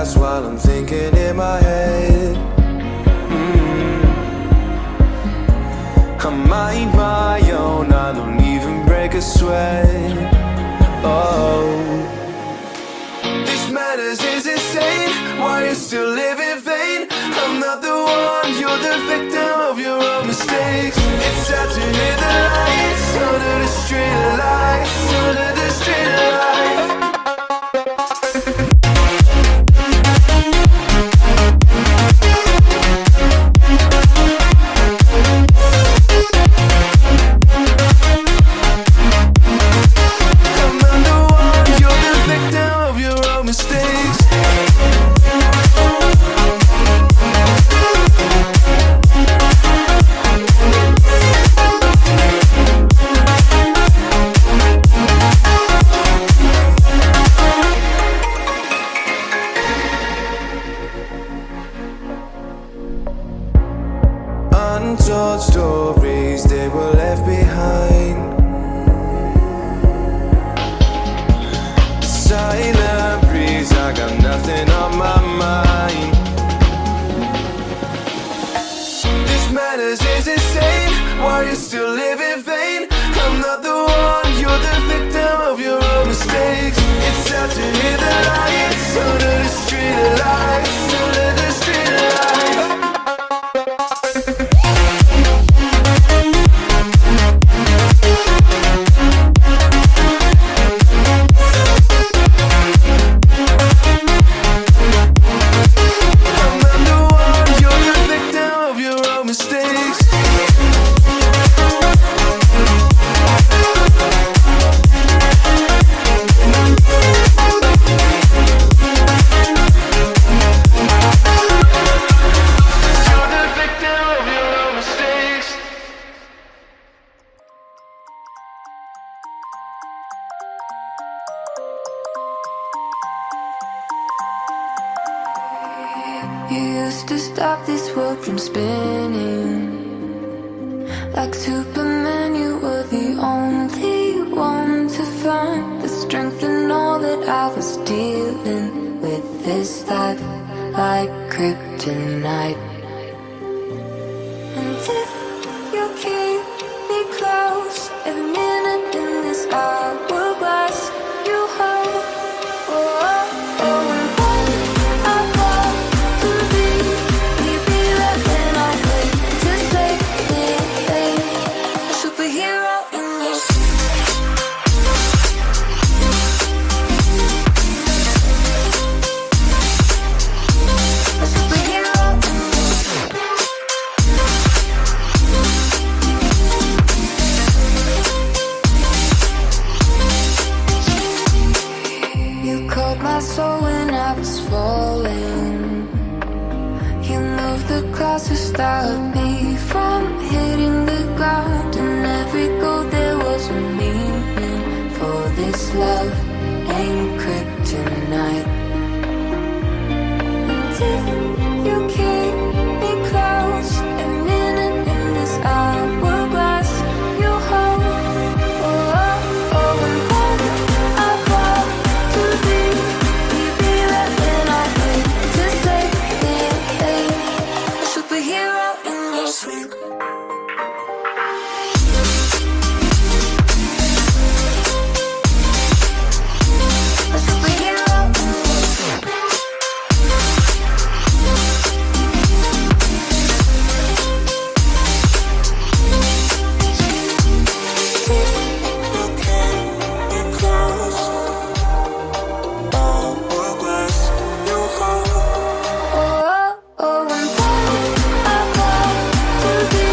past while I'm thinking in my head. I mind my own, I don't even break a sweat. Oh, this madness is insane. Why you still live in vain? I'm not the one, you're the victim of your own mistakes. It's sad to hear the lights under the street lights, under the street lights. Untold stories, they were left behind. Silent breeze, I got nothing on my mind. This madness is insane. Why you still live in vain? I'm not the one, you're the victim of your own mistakes. It's sad to hear the lights under the street lights, under the street lights. You used to stop this world from spinning. Like Superman, you were the only one to find the strength in all that I was dealing with. This life like Kryptonite. And if you keep me close, every minute in this hourglass you hold. Oh, oh, oh, and when I fall to be, you be right when I wait to save me, a superhero in your sleep. A superhero in your sleep. You caught my soul when I was falling. You moved the clouds to stop me from hitting the ground. And every goal there was a meaning. For this love ain't kryptonite. And if you keep me close, every minute in this hourglass you hold. Oh, oh, oh, and when I fall to be, you be right when I wait to save me, a superhero in your sleep. A superhero in your sleep. Oh, oh, and when I fall to be,